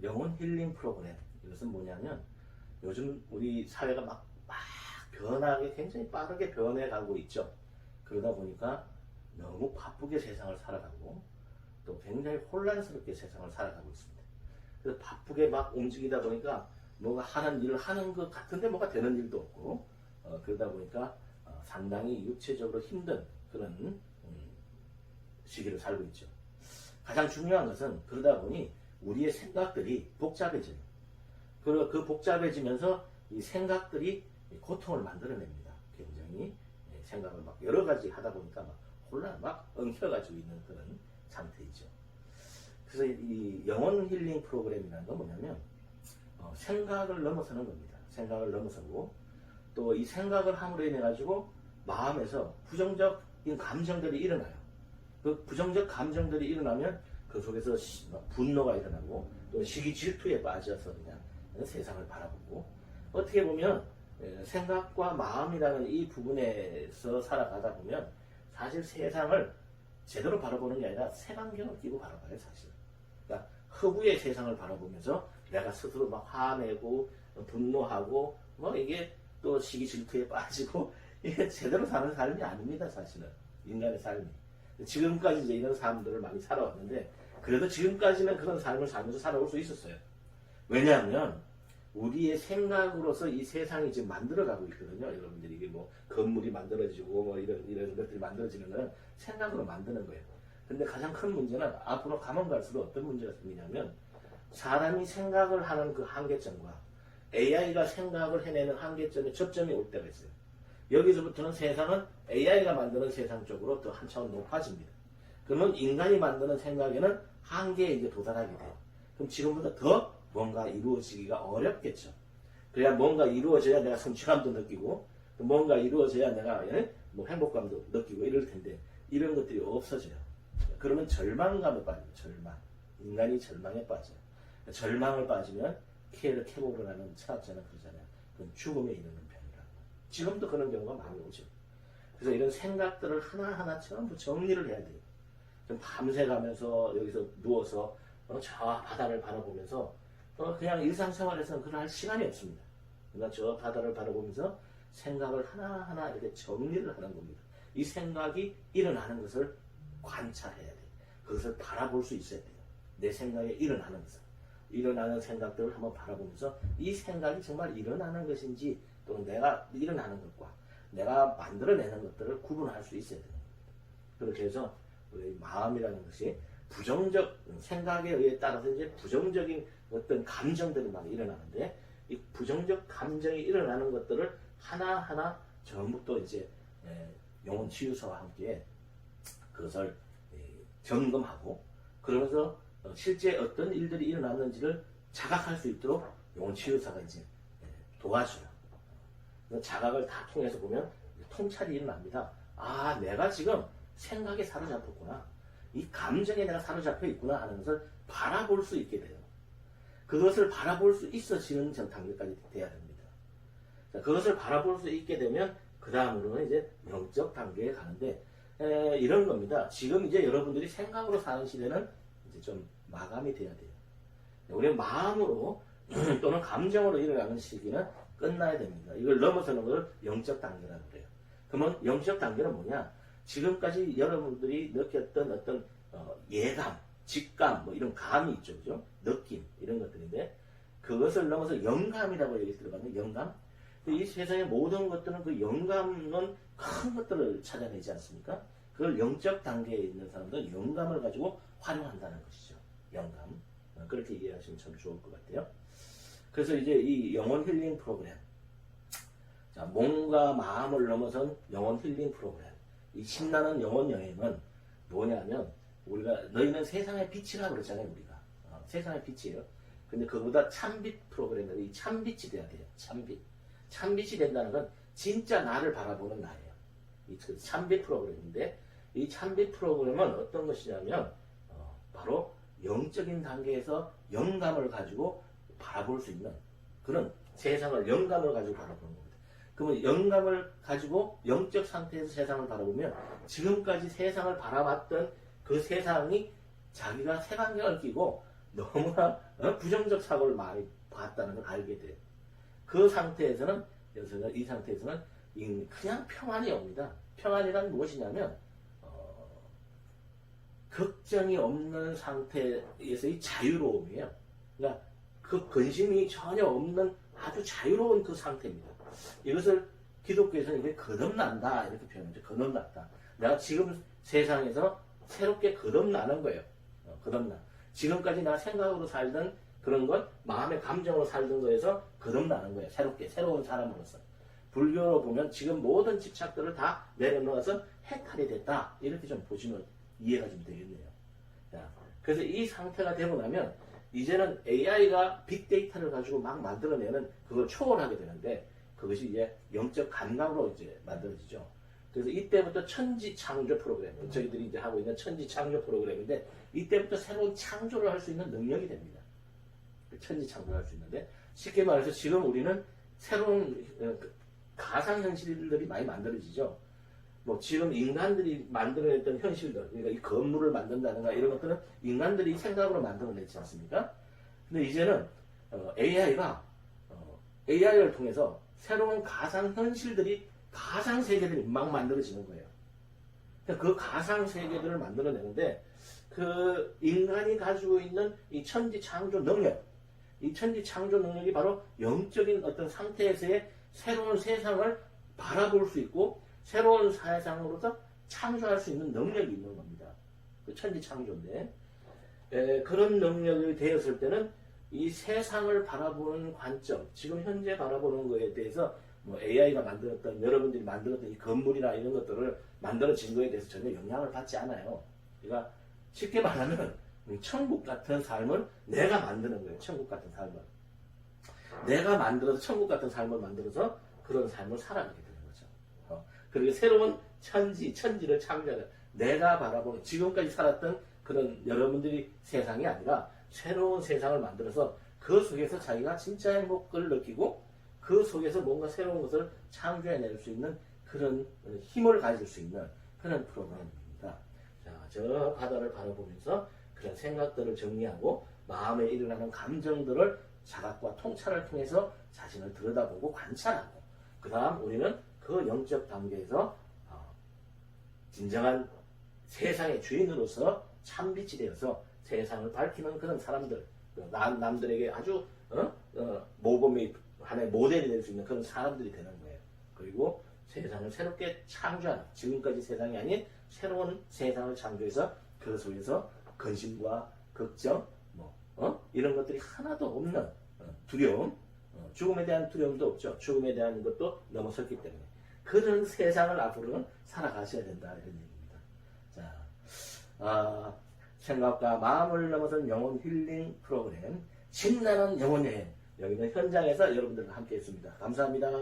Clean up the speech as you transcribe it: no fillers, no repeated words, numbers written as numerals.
영혼 힐링 프로그램. 이것은 뭐냐면 요즘 우리 사회가 막 변하게 굉장히 빠르게 변해가고 있죠. 그러다 보니까 너무 바쁘게 세상을 살아가고 또 굉장히 혼란스럽게 세상을 살아가고 있습니다. 그래서 바쁘게 막 움직이다 보니까 뭔가 하는 일을 하는 것 같은데 뭐가 되는 일도 없고 그러다 보니까 상당히 육체적으로 힘든 그런 시기를 살고 있죠. 가장 중요한 것은 그러다 보니 우리의 생각들이 복잡해져요. 그리고 그 복잡해지면서 이 생각들이 고통을 만들어냅니다. 굉장히 생각을 막 여러 가지 하다 보니까 막 혼란 막 엉켜가지고 있는 그런 상태이죠. 그래서 이 영혼 힐링 프로그램이라는 건 뭐냐면 생각을 넘어서는 겁니다. 생각을 넘어서고 또 이 생각을 함으로 인해 가지고 마음에서 부정적인 감정들이 일어나요. 그 부정적 감정들이 일어나면 그 속에서 분노가 일어나고 또 시기 질투에 빠져서 그냥 세상을 바라보고 어떻게 보면 생각과 마음이라는 이 부분에서 살아가다 보면 사실 세상을 제대로 바라보는 게 아니라 색안경을 끼고 바라봐요, 사실. 그러니까 허구의 세상을 바라보면서 내가 스스로 막 화내고 분노하고 뭐 이게 또 시기 질투에 빠지고 이게 제대로 사는 삶이 아닙니다, 사실은. 인간의 삶이. 지금까지 이제 이런 삶들을 많이 살아왔는데 그래도 지금까지는 그런 삶을 살면서 살아올 수 있었어요. 왜냐하면 우리의 생각으로서 이 세상이 지금 만들어가고 있거든요. 여러분들이 이게 뭐 건물이 만들어지고 뭐 이런 것들이 만들어지는 건 생각으로 만드는 거예요. 근데 가장 큰 문제는 앞으로 가면 갈수록 어떤 문제가 생기냐면 사람이 생각을 하는 그 한계점과 AI가 생각을 해내는 한계점에 접점이 올 때가 있어요. 여기서부터는 세상은 AI가 만드는 세상 쪽으로 더 한 차원 높아집니다. 그러면 인간이 만드는 생각에는 한계에 이제 도달하게 돼요. 그럼 지금보다 더 뭔가 이루어지기가 어렵겠죠. 그래야 뭔가 이루어져야 내가 성취감도 느끼고 뭔가 이루어져야 내가 뭐 행복감도 느끼고 이럴 텐데 이런 것들이 없어져요. 그러면 절망감에 빠져요. 절망. 인간이 절망에 빠져요. 절망을 빠지면 케를 캐보르라는 철학자는 그러잖아요. 그건 죽음에 이르는 편이라고. 지금도 그런 경우가 많이 오죠. 그래서 이런 생각들을 하나하나 전부 정리를 해야 돼요. 좀 밤새 가면서 여기서 누워서 저 바다를 바라보면서 그냥 일상생활에서는 그런 할 시간이 없습니다. 그러니까 저 바다를 바라보면서 생각을 하나하나 이렇게 정리를 하는 겁니다. 이 생각이 일어나는 것을 관찰해야 돼요. 그것을 바라볼 수 있어야 돼요. 내 생각에 일어나는 것을. 일어나는 생각들을 한번 바라보면서 이 생각이 정말 일어나는 것인지 또는 내가 일어나는 것과 내가 만들어내는 것들을 구분할 수 있어야 돼요. 그렇게 해서 우리 마음이라는 것이 부정적 생각에 의해 따라서 이제 부정적인 어떤 감정들이 막 일어나는데 이 부정적 감정이 일어나는 것들을 하나하나 전부 또 이제 영혼 치유사와 함께 그것을 점검하고 그러면서 실제 어떤 일들이 일어났는지를 자각할 수 있도록 영혼 치유사가 이제 도와줘요. 자각을 다 통해서 보면 통찰이 일어납니다. 아, 내가 지금 생각에 사로잡혔구나. 이 감정에 내가 사로잡혀 있구나 하는 것을 바라볼 수 있게 돼요. 그것을 바라볼 수 있어지는 전 단계까지 돼야 됩니다. 자, 그것을 바라볼 수 있게 되면 그 다음으로는 이제 영적 단계에 가는데 이런 겁니다. 지금 이제 여러분들이 생각으로 사는 시대는 이제 좀 마감이 돼야 돼요. 우리는 마음으로 또는 감정으로 일어나는 시기는 끝나야 됩니다. 이걸 넘어서는 걸 영적 단계라고 그래요. 그러면 영적 단계는 뭐냐? 지금까지 여러분들이 느꼈던 어떤 예감, 직감, 뭐 이런 감이 있죠, 그죠? 느낌 이런 것들인데 그것을 넘어서 영감이라고 얘기 들어봤는데 영감? 이 세상의 모든 것들은 그 영감은 큰 것들을 찾아내지 않습니까? 그걸 영적 단계에 있는 사람들은 영감을 가지고 활용한다는 것이죠. 영감. 그렇게 이해하시면 참 좋을 것 같아요. 그래서 이제 이 영혼 힐링 프로그램. 자, 몸과 마음을 넘어선 영혼 힐링 프로그램. 이 신나는 영혼 여행은 뭐냐면 우리가 너희는 세상의 빛이라 그랬잖아요, 우리가. 세상의 빛이에요. 근데 그보다 참빛 프로그램은 이 참빛이 돼야 돼요. 참빛. 참빛이 된다는 건 진짜 나를 바라보는 나예요. 이 참빛 프로그램인데 이 참빛 프로그램은 어떤 것이냐면 바로 영적인 단계에서 영감을 가지고 바라볼 수 있는 그런 세상을 영감을 가지고 바라보는 겁니다. 그러면 영감을 가지고 영적 상태에서 세상을 바라보면 지금까지 세상을 바라봤던 그 세상이 자기가 색안경을 끼고 너무나 부정적 사고를 많이 봤다는 걸 알게 돼요. 그 상태에서는 이 상태에서는 그냥 평안이 옵니다. 평안이란 무엇이냐면 걱정이 없는 상태에서의 자유로움이에요. 그러니까 그 근심이 전혀 없는 아주 자유로운 그 상태입니다. 이것을 기독교에서는 이게 거듭난다 이렇게 표현하죠. 거듭났다. 내가 지금 세상에서 새롭게 거듭나는 거예요. 거듭나. 지금까지 내가 생각으로 살던 그런 것, 마음의 감정으로 살던 거에서 거듭나는 거예요. 새롭게, 새로운 사람으로서. 불교로 보면 지금 모든 집착들을 다 내려놓아서 해탈이 됐다. 이렇게 좀 보시면 이해가 좀 되겠네요. 자, 그래서 이 상태가 되고 나면 이제는 AI가 빅데이터를 가지고 막 만들어내는 그걸 초월하게 되는데 그것이 이제 영적 감각으로 이제 만들어지죠. 그래서 이때부터 천지창조 프로그램, 저희들이 이제 하고 있는 천지창조 프로그램인데 이때부터 새로운 창조를 할 수 있는 능력이 됩니다. 천지창조를 할 수 있는데 쉽게 말해서 지금 우리는 새로운 가상현실들이 많이 만들어지죠. 뭐 지금 인간들이 만들어냈던 현실들, 그러니까 이 건물을 만든다든가 이런 것들은 인간들이 생각으로 만들어냈지 않습니까? 근데 이제는 AI가 AI를 통해서 새로운 가상현실들이 가상세계들이 막 만들어지는 거예요. 그 가상세계들을 만들어내는데 그 인간이 가지고 있는 이 천지창조 능력, 이 천지창조 능력이 바로 영적인 어떤 상태에서의 새로운 세상을 바라볼 수 있고 새로운 세상으로서 창조할 수 있는 능력이 있는 겁니다. 그 천지창조인데 그런 능력이 되었을 때는 이 세상을 바라보는 관점, 지금 현재 바라보는 거에 대해서 뭐 AI가 만들었던, 여러분들이 만들었던 이 건물이나 이런 것들을 만들어진 거에 대해서 전혀 영향을 받지 않아요. 그러니까 쉽게 말하면 천국 같은 삶을 내가 만드는 거예요. 천국 같은 삶을. 내가 만들어서 천국 같은 삶을 만들어서 그런 삶을 살아가게 되는 거죠. 그리고 새로운 천지를 창조하는 내가 바라보는 지금까지 살았던 그런 여러분들이 세상이 아니라 새로운 세상을 만들어서 그 속에서 자기가 진짜 행복을 느끼고 그 속에서 뭔가 새로운 것을 창조해낼 수 있는 그런 힘을 가질 수 있는 그런 프로그램입니다. 자, 저 바다를 바라보면서 그런 생각들을 정리하고 마음에 일어나는 감정들을 자각과 통찰을 통해서 자신을 들여다보고 관찰하고 그 다음 우리는 그 영적 단계에서 진정한 세상의 주인으로서 참빛이 되어서 세상을 밝히는 그런 사람들, 남들에게 아주 모범의 하나의 모델이 될 수 있는 그런 사람들이 되는 거예요. 그리고 세상을 새롭게 창조하는, 지금까지 세상이 아닌 새로운 세상을 창조해서 그 속에서 근심과 걱정, 이런 것들이 하나도 없는 두려움, 죽음에 대한 두려움도 없죠. 죽음에 대한 것도 넘어섰기 때문에 그런 세상을 앞으로는 살아가셔야 된다 이런 얘기입니다. 자, 생각과 마음을 넘어선 영혼 힐링 프로그램 신나는 영혼 여행, 여기는 현장에서 여러분들과 함께 했습니다. 감사합니다.